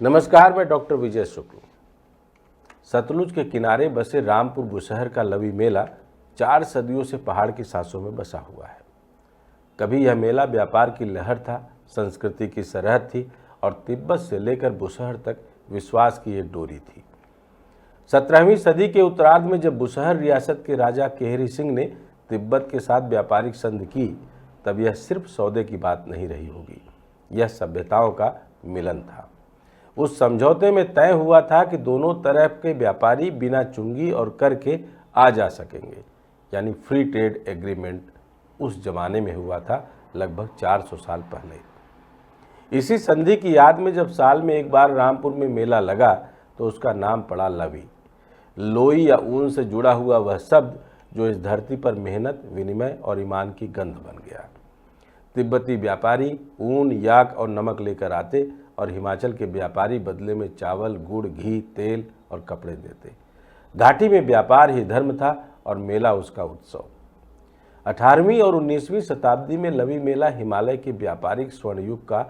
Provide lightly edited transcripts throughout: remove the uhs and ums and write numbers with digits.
नमस्कार, मैं डॉक्टर विजय शुक्ल। सतलुज के किनारे बसे रामपुर बुशहर का लवी मेला 4 सदियों से पहाड़ की सांसों में बसा हुआ है। कभी यह मेला व्यापार की लहर था, संस्कृति की सरहद थी और तिब्बत से लेकर बुशहर तक विश्वास की एक डोरी थी। 17वीं सदी के उत्तरार्ध में जब बुशहर रियासत के राजा केहरी सिंह ने तिब्बत के साथ व्यापारिक संधि की, तब यह सिर्फ सौदे की बात नहीं रही होगी, यह सभ्यताओं का मिलन था। उस समझौते में तय हुआ था कि दोनों तरफ के व्यापारी बिना चुंगी और कर के आ जा सकेंगे, यानी फ्री ट्रेड एग्रीमेंट उस जमाने में हुआ था, लगभग 400 साल पहले। इसी संधि की याद में जब साल में एक बार रामपुर में मेला लगा तो उसका नाम पड़ा लवी। लोई या ऊन से जुड़ा हुआ वह शब्द जो इस धरती पर मेहनत, विनिमय और ईमान की गंध बन गया। तिब्बती व्यापारी ऊन, याक और नमक लेकर आते और हिमाचल के व्यापारी बदले में चावल, गुड़, घी, तेल और कपड़े देते। घाटी में व्यापार ही धर्म था और मेला उसका उत्सव। 18वीं और 19वीं शताब्दी में लवी मेला हिमालय के व्यापारिक स्वर्णयुग का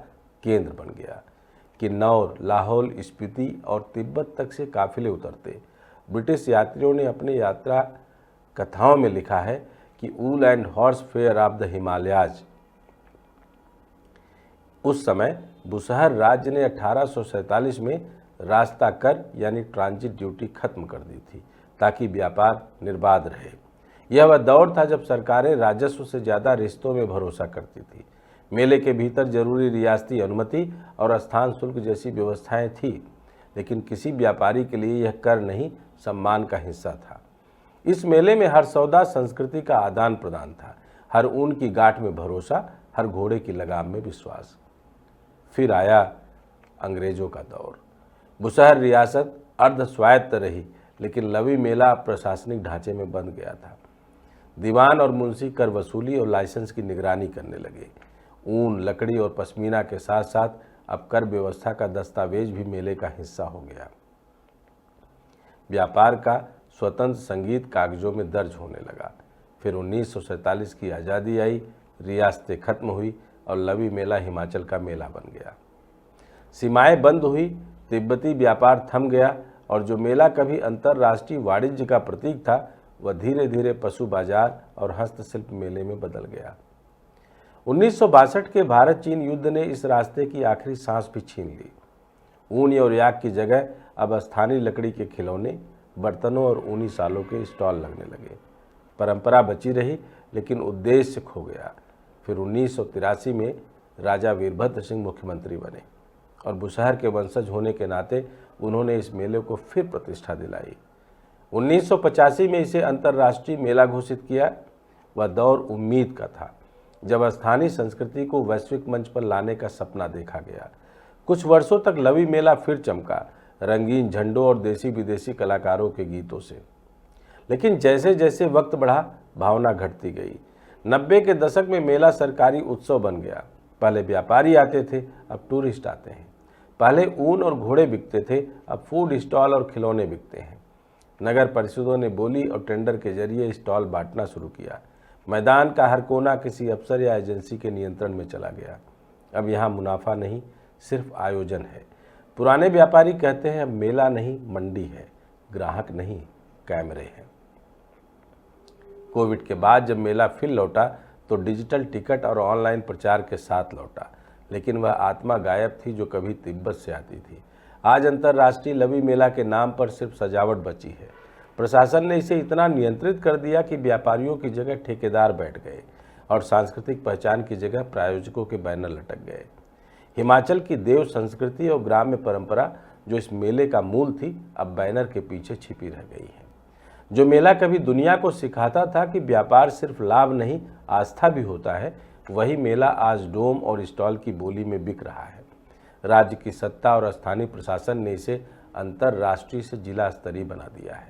केंद्र बन गया। किन्नौर, लाहौल, स्पीति और तिब्बत तक से काफिले उतरते। ब्रिटिश यात्रियों ने अपने यात्रा कथाओं में लिखा है कि wool and horse fair of the Himalayas. उस समय बुशहर राज्य ने 1847 में रास्ता कर यानी ट्रांजिट ड्यूटी खत्म कर दी थी ताकि व्यापार निर्बाध रहे। यह वह दौर था जब सरकारें राजस्व से ज़्यादा रिश्तों में भरोसा करती थी। मेले के भीतर जरूरी रियासती अनुमति और स्थान शुल्क जैसी व्यवस्थाएं थी, लेकिन किसी व्यापारी के लिए यह कर नहीं, सम्मान का हिस्सा था। इस मेले में हर सौदा संस्कृति का आदान प्रदान था, हर ऊन की गांठ में भरोसा, हर घोड़े की लगाम में विश्वास। फिर आया अंग्रेजों का दौर। बुशहर रियासत अर्ध स्वायत्त रही, लेकिन लवी मेला प्रशासनिक ढांचे में बंद गया था। दीवान और मुंशी कर वसूली और लाइसेंस की निगरानी करने लगे। ऊन, लकड़ी और पश्मीना के साथ साथ अब कर व्यवस्था का दस्तावेज भी मेले का हिस्सा हो गया। व्यापार का स्वतंत्र संगीत कागजों में दर्ज होने लगा। फिर 1947 की आज़ादी आई, रियासतें खत्म हुई और लवी मेला हिमाचल का मेला बन गया। सीमाएं बंद हुई, तिब्बती व्यापार थम गया और जो मेला कभी अंतर्राष्ट्रीय वाणिज्य का प्रतीक था, वह धीरे धीरे पशु बाजार और हस्तशिल्प मेले में बदल गया। 1962 के भारत चीन युद्ध ने इस रास्ते की आखिरी सांस भी छीन ली। ऊन और याक की जगह अब स्थानीय लकड़ी के खिलौने, बर्तनों और ऊनी सालों के स्टॉल लगने लगे। परंपरा बची रही, लेकिन उद्देश्य खो गया। फिर 1983 में राजा वीरभद्र सिंह मुख्यमंत्री बने और बुशहर के वंशज होने के नाते उन्होंने इस मेले को फिर प्रतिष्ठा दिलाई। 1985 में इसे अंतर्राष्ट्रीय मेला घोषित किया। वह दौर उम्मीद का था, जब स्थानीय संस्कृति को वैश्विक मंच पर लाने का सपना देखा गया। कुछ वर्षों तक लवी मेला फिर चमका, रंगीन झंडों और देसी विदेशी कलाकारों के गीतों से। लेकिन जैसे जैसे वक्त बढ़ा, भावना घटती गई। 90 के दशक में मेला सरकारी उत्सव बन गया। पहले व्यापारी आते थे, अब टूरिस्ट आते हैं। पहले ऊन और घोड़े बिकते थे, अब फूड स्टॉल और खिलौने बिकते हैं। नगर परिषदों ने बोली और टेंडर के जरिए स्टॉल बांटना शुरू किया। मैदान का हर कोना किसी अफसर या एजेंसी के नियंत्रण में चला गया। अब यहाँ मुनाफा नहीं, सिर्फ आयोजन है। पुराने व्यापारी कहते हैं, अब मेला नहीं, मंडी है, ग्राहक नहीं, कैमरे हैं। कोविड के बाद जब मेला फिर लौटा तो डिजिटल टिकट और ऑनलाइन प्रचार के साथ लौटा, लेकिन वह आत्मा गायब थी जो कभी तिब्बत से आती थी। आज अंतर्राष्ट्रीय लवी मेला के नाम पर सिर्फ सजावट बची है। प्रशासन ने इसे इतना नियंत्रित कर दिया कि व्यापारियों की जगह ठेकेदार बैठ गए और सांस्कृतिक पहचान की जगह प्रायोजकों के बैनर लटक गए। हिमाचल की देव संस्कृति और ग्राम्य परंपरा जो इस मेले का मूल थी, अब बैनर के पीछे छिपी रह गई है। जो मेला कभी दुनिया को सिखाता था कि व्यापार सिर्फ लाभ नहीं, आस्था भी होता है, वही मेला आज डोम और स्टॉल की बोली में बिक रहा है। राज्य की सत्ता और स्थानीय प्रशासन ने इसे अंतर्राष्ट्रीय से जिला स्तरीय बना दिया है।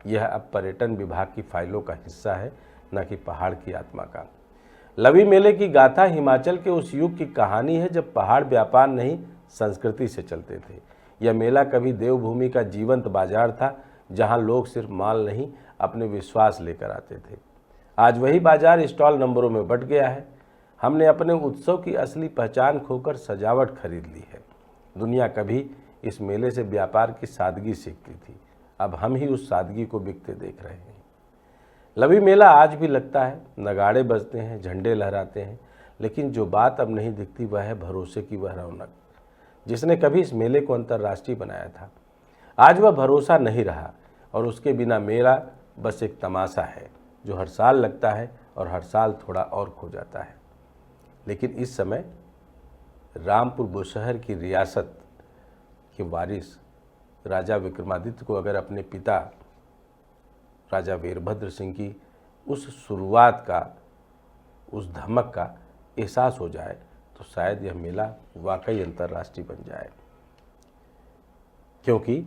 यह अब पर्यटन विभाग की फाइलों का हिस्सा है, न कि पहाड़ की आत्मा का। लवी मेले की गाथा हिमाचल के उस युग की कहानी है जब पहाड़ व्यापार नहीं, संस्कृति से चलते थे। यह मेला कभी देवभूमि का जीवंत बाजार था, जहां लोग सिर्फ माल नहीं, अपने विश्वास लेकर आते थे। आज वही बाजार स्टॉल नंबरों में बंट गया है। हमने अपने उत्सव की असली पहचान खोकर सजावट खरीद ली है। दुनिया कभी इस मेले से व्यापार की सादगी सीखती थी, अब हम ही उस सादगी को बिकते देख रहे हैं। लवी मेला आज भी लगता है, नगाड़े बजते हैं, झंडे लहराते हैं, लेकिन जो बात अब नहीं दिखती वह है भरोसे की वह रौनक जिसने कभी इस मेले को अंतर्राष्ट्रीय बनाया था। आज वह भरोसा नहीं रहा और उसके बिना मेला बस एक तमाशा है जो हर साल लगता है और हर साल थोड़ा और खो जाता है। लेकिन इस समय रामपुर बुशहर की रियासत के वारिस राजा विक्रमादित्य को अगर अपने पिता राजा वीरभद्र सिंह की उस शुरुआत का, उस धमक का एहसास हो जाए तो शायद यह मेला वाकई अंतर्राष्ट्रीय बन जाए, क्योंकि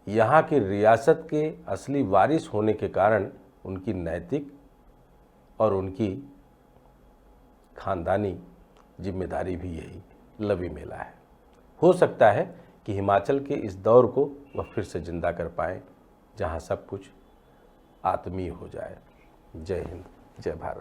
यहाँ की रियासत के असली वारिस होने के कारण उनकी नैतिक और उनकी खानदानी जिम्मेदारी भी यही लवी मेला है। हो सकता है कि हिमाचल के इस दौर को वह फिर से जिंदा कर पाए, जहाँ सब कुछ आत्मीय हो जाए। जय हिंद, जय भारत।